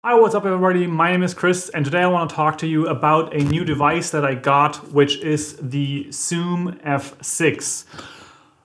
Hi, what's up everybody? My name is Chris and today I want to talk to you about a new device that I got, which is the Zoom F6.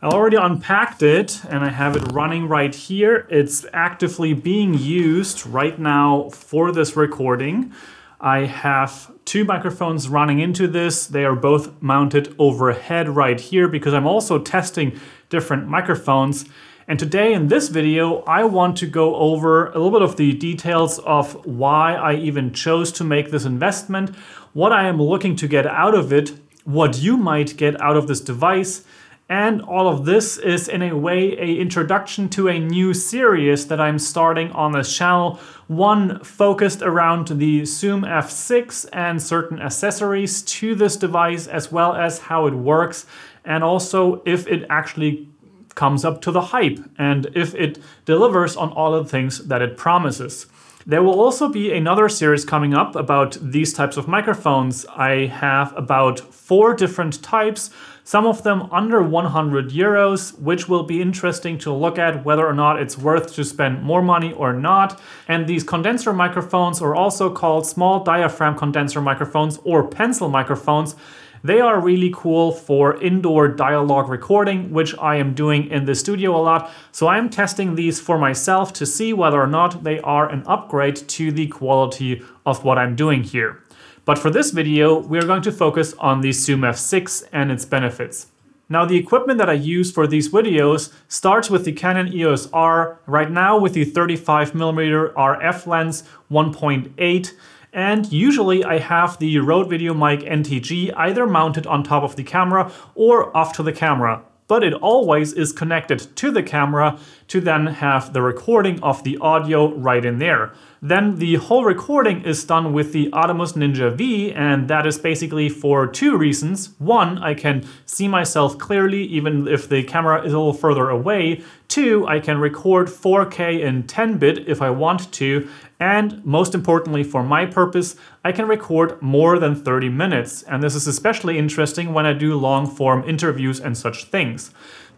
I already unpacked it and I have it running right here. It's actively being used right now for this recording. I have two microphones running into this. They are both mounted overhead right here because I'm also testing different microphones. And today in this video, I want to go over a little bit of the details of why I even chose to make this investment, what I am looking to get out of it, what you might get out of this device, and all of this is in a way an introduction to a new series that I'm starting on this channel, one focused around the Zoom F6 and certain accessories to this device, as well as how it works, and also if it actually comes up to the hype and if it delivers on all of the things that it promises. There will also be another series coming up about these types of microphones. I have about 4 different types, some of them under 100 euros, which will be interesting to look at whether or not it's worth to spend more money or not. And these condenser microphones are also called small diaphragm condenser microphones or pencil microphones. They are really cool for indoor dialogue recording, which I am doing in the studio a lot. So I'm testing these for myself to see whether or not they are an upgrade to the quality of what I'm doing here. But for this video, we're going to focus on the Zoom F6 and its benefits. Now, the equipment that I use for these videos starts with the Canon EOS R, right now with the 35mm RF lens 1.8. And usually I have the Rode VideoMic NTG either mounted on top of the camera or off to the camera, but it always is connected to the camera to then have the recording of the audio right in there. Then the whole recording is done with the Atomos Ninja V, and that is basically for 2 reasons. One, I can see myself clearly even if the camera is a little further away. 2, I can record 4K in 10-bit if I want to. And most importantly for my purpose, I can record more than 30 minutes. And this is especially interesting when I do long-form interviews and such things.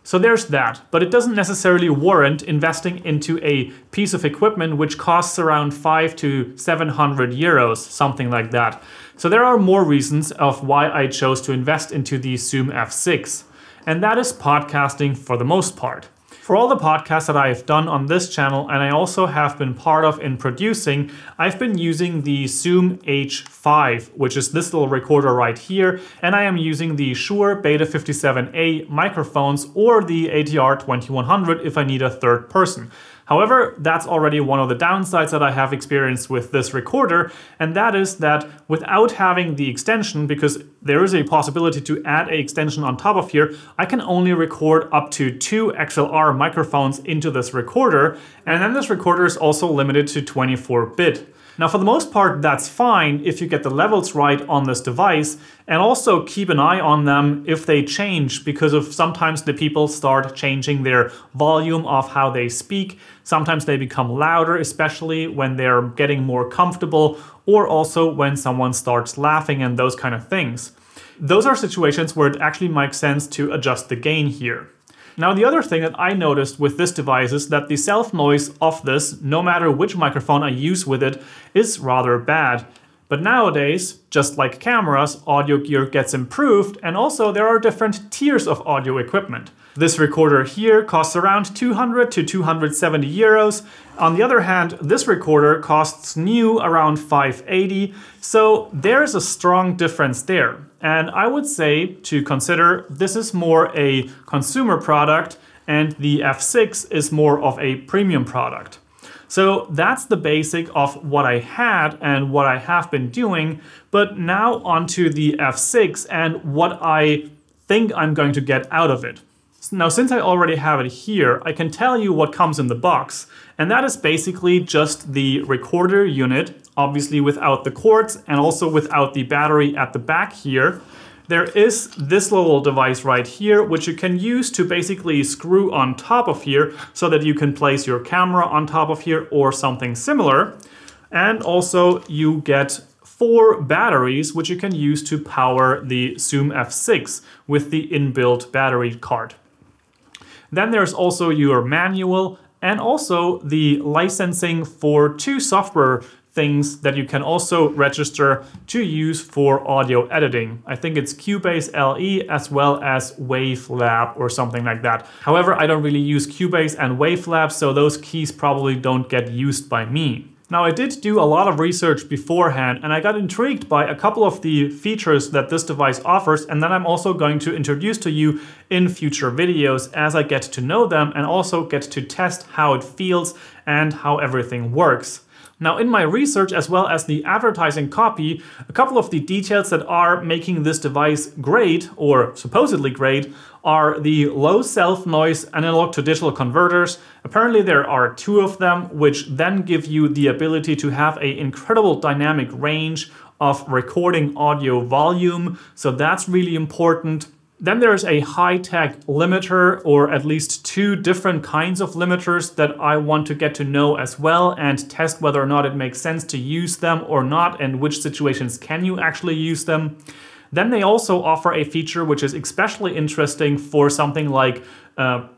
So there's that, but it doesn't necessarily warrant investing into a piece of equipment which costs around 500 to 700 euros, something like that. So there are more reasons of why I chose to invest into the Zoom F6, and that is podcasting for the most part. For all the podcasts that I have done on this channel, and I also have been part of in producing, I've been using the Zoom H5, which is this little recorder right here, and I am using the Shure Beta 57A microphones or the ATR 2100 if I need a third person. However, that's already one of the downsides that I have experienced with this recorder, and that is that without having the extension, because there is a possibility to add an extension on top of here, I can only record up to 2 XLR microphones into this recorder, and then this recorder is also limited to 24-bit. Now, for the most part, that's fine if you get the levels right on this device, and also keep an eye on them if they change, because of sometimes the people start changing their volume of how they speak. Sometimes they become louder, especially when they're getting more comfortable, or also when someone starts laughing and those kind of things. Those are situations where it actually makes sense to adjust the gain here. Now, the other thing that I noticed with this device is that the self-noise of this, no matter which microphone I use with it, is rather bad. But nowadays, just like cameras, audio gear gets improved, and also there are different tiers of audio equipment. This recorder here costs around 200 to 270 euros. On the other hand, this recorder costs new around 580, so there's a strong difference there. And I would say to consider this is more a consumer product and the F6 is more of a premium product. So that's the basic of what I had and what I have been doing, but now onto the F6 and what I think I'm going to get out of it. Now, since I already have it here, I can tell you what comes in the box, and that is basically just the recorder unit, obviously without the cords and also without the battery at the back here. There is this little device right here, which you can use to basically screw on top of here so that you can place your camera on top of here or something similar. And also you get 4 batteries, which you can use to power the Zoom F6 with the inbuilt battery card. Then there's also your manual and also the licensing for 2 software things that you can also register to use for audio editing. I think it's Cubase LE as well as Wavelab or something like that. However, I don't really use Cubase and Wavelab, so those keys probably don't get used by me. Now, I did do a lot of research beforehand and I got intrigued by a couple of the features that this device offers, and then I'm also going to introduce to you in future videos as I get to know them and also get to test how it feels and how everything works. Now, in my research as well as the advertising copy, a couple of the details that are making this device great, or supposedly great, are the low self-noise analog to digital converters. Apparently there are 2 of them, which then give you the ability to have an incredible dynamic range of recording audio volume, so that's really important. Then there's a high-tech limiter, or at least 2 different kinds of limiters that I want to get to know as well and test whether or not it makes sense to use them or not and which situations can you actually use them. Then they also offer a feature which is especially interesting for something like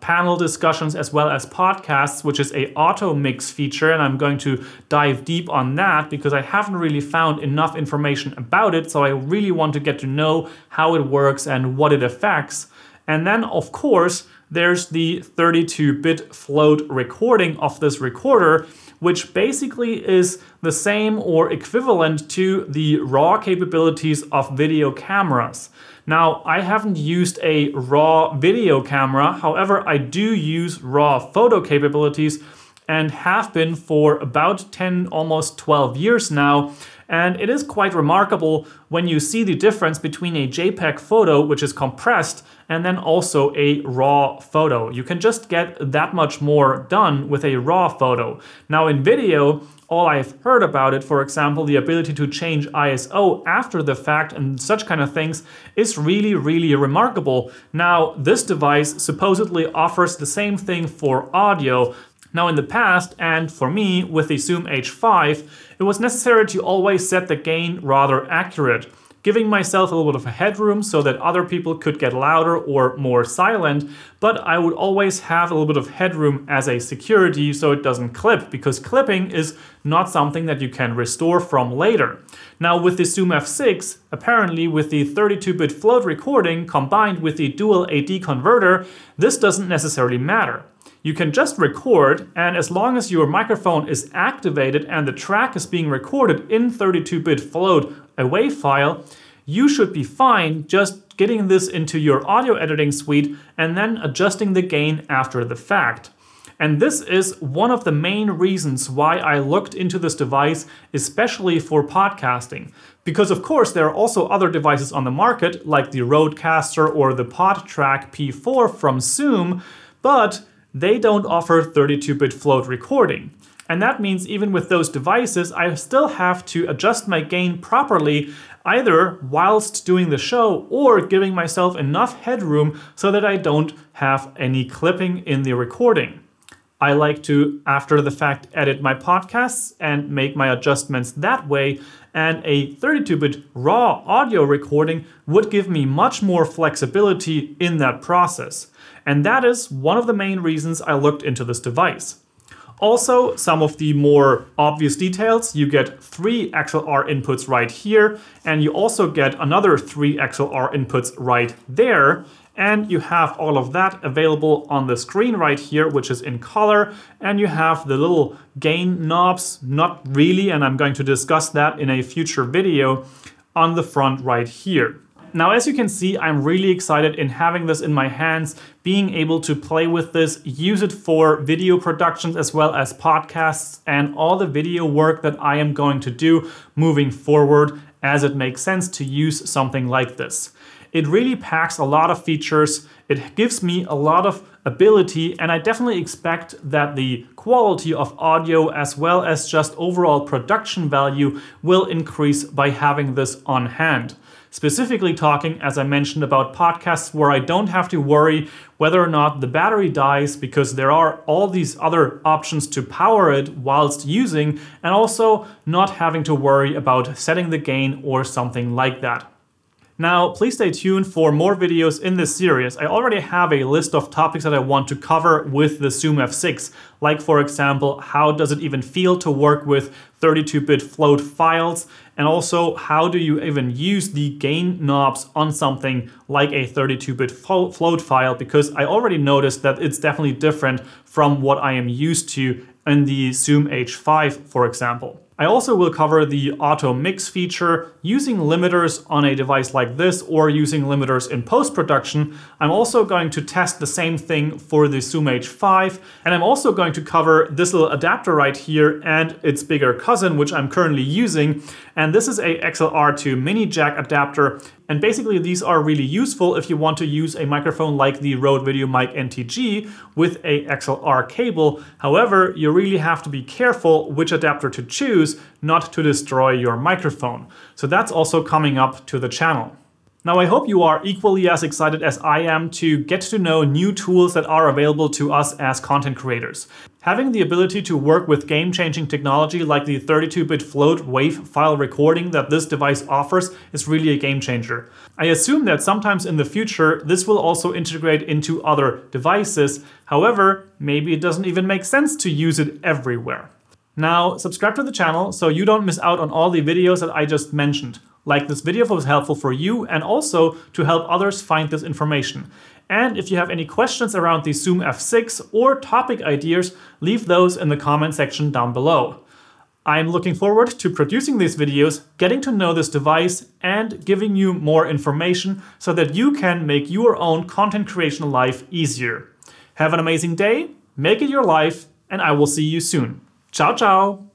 panel discussions as well as podcasts, which is a auto mix feature, and I'm going to dive deep on that because I haven't really found enough information about it, so I really want to get to know how it works and what it affects. And then of course there's the 32-bit float recording of this recorder, which basically is the same or equivalent to the RAW capabilities of video cameras. Now, I haven't used a RAW video camera, however, I do use RAW photo capabilities and have been for about 10, almost 12 years now. And it is quite remarkable when you see the difference between a JPEG photo, which is compressed, and then also a RAW photo. You can just get that much more done with a RAW photo. Now in video, all I've heard about it, for example, the ability to change ISO after the fact and such kind of things, is really, really remarkable. Now, this device supposedly offers the same thing for audio. Now in the past, and for me with the Zoom H5, it was necessary to always set the gain rather accurate, giving myself a little bit of a headroom so that other people could get louder or more silent, but I would always have a little bit of headroom as a security so it doesn't clip, because clipping is not something that you can restore from later. Now with the Zoom F6, apparently with the 32-bit float recording combined with the dual AD converter, this doesn't necessarily matter. You can just record, and as long as your microphone is activated and the track is being recorded in 32-bit float, a WAV file, you should be fine just getting this into your audio editing suite and then adjusting the gain after the fact. And this is one of the main reasons why I looked into this device, especially for podcasting. Because of course there are also other devices on the market, like the Rodecaster or the PodTrack P4 from Zoom, but they don't offer 32-bit float recording. And that means even with those devices, I still have to adjust my gain properly, either whilst doing the show or giving myself enough headroom so that I don't have any clipping in the recording. I like to, after the fact, edit my podcasts and make my adjustments that way, and a 32-bit raw audio recording would give me much more flexibility in that process. And that is one of the main reasons I looked into this device. Also, some of the more obvious details, you get 3 XLR inputs right here, and you also get another 3 XLR inputs right there. And you have all of that available on the screen right here, which is in color. And you have the little gain knobs, not really, and I'm going to discuss that in a future video, on the front right here. Now, as you can see, I'm really excited in having this in my hands, being able to play with this, use it for video productions as well as podcasts and all the video work that I am going to do moving forward, as it makes sense to use something like this. It really packs a lot of features, it gives me a lot of ability, and I definitely expect that the quality of audio as well as just overall production value will increase by having this on hand. Specifically talking, as I mentioned, about podcasts where I don't have to worry whether or not the battery dies, because there are all these other options to power it whilst using, and also not having to worry about setting the gain or something like that. Now, please stay tuned for more videos in this series. I already have a list of topics that I want to cover with the Zoom F6, like for example, how does it even feel to work with 32-bit float files, and also how do you even use the gain knobs on something like a 32-bit float file, because I already noticed that it's definitely different from what I am used to in the Zoom H5, for example. I also will cover the auto mix feature, using limiters on a device like this or using limiters in post-production. I'm also going to test the same thing for the Zoom H5, and I'm also going to cover this little adapter right here and its bigger cousin, which I'm currently using. And this is a XLR to mini jack adapter. And basically these are really useful if you want to use a microphone like the Rode VideoMic NTG with a XLR cable. However, you really have to be careful which adapter to choose not to destroy your microphone. So that's also coming up to the channel. Now, I hope you are equally as excited as I am to get to know new tools that are available to us as content creators. Having the ability to work with game-changing technology like the 32-bit float WAV file recording that this device offers is really a game changer. I assume that sometimes in the future this will also integrate into other devices. However, maybe it doesn't even make sense to use it everywhere. Now, subscribe to the channel so you don't miss out on all the videos that I just mentioned. Like this video if it was helpful for you, and also to help others find this information. And if you have any questions around the Zoom F6 or topic ideas, leave those in the comment section down below. I'm looking forward to producing these videos, getting to know this device, and giving you more information so that you can make your own content creation life easier. Have an amazing day, make it your life, and I will see you soon. Ciao, ciao!